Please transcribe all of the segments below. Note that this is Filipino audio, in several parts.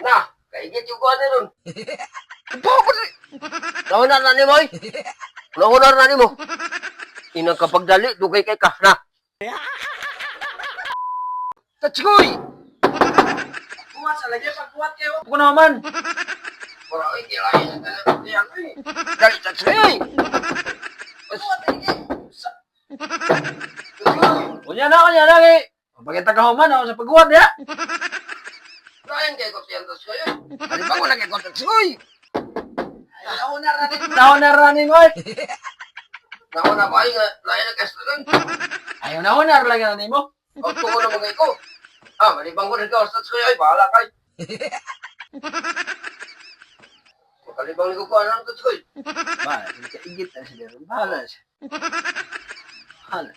Nah, kaigit yung kuha ron. Papa, nahunar na ni mo, eh. Nahunar na ni mo. Inang kapagdali, dugay kay ka, na. Tatskoy! Kuhat sa lagi, pagkuhat kayo. Ako naman. Wala, ay, kilayin na talaga yan, eh. Dali, tatskoy! Kunya na, eh. Pagkita ka human, ako sa pagkuhat, ya. Lain kayo ko siyan, tatskoy, eh. Dali ba ko lagi ko, tatskoy? Naon na running, oy. Nauna ba, nga, lain na kasta rin. Ayaw na hunar lang yan mo. O, tuko na mga iko. Ah, malibang ko rin ka, tatskoy, ay, bahala kay. Makalibang ni ko ko, anong tatskoy? Bahala, kaigit na siya. Bahala siya. Bahala.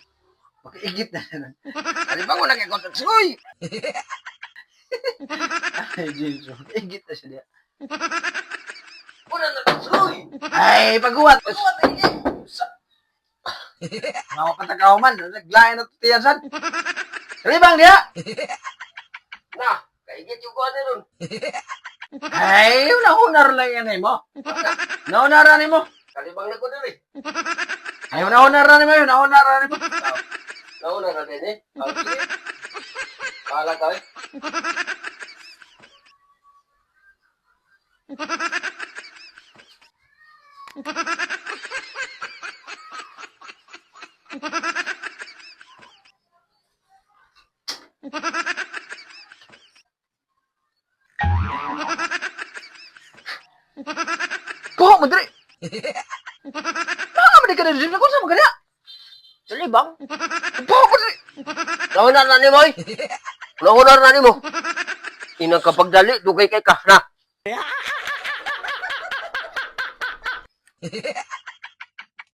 Makaigit na siya. Malibang ko na kay ko, tatskoy. Ay, Jesus. Makaigit na siya. Una na, tatskoy. Ay, pagkuhat. Pagkuhat, ay, Mga patakaw man, naglayan na tutiyasan. Kalibang dia. na, kaigit yung kuha ron. Ay, nahunar lang yan mo. Nahunaran mo. Kalibang na ko na rin. Ay, nahunaran mo, nahunaran mo. Nauna na din, eh. Ah, sige. Bahala ka, eh. Kuha mo, Dre. Nakaka mo di ka na rin ako sa mga kanya. Dali bang? Kuha mo, Dre. Nauna na ni mo, eh. Nauna na ni mo. Inang kapagdali, dugay kay ka, na.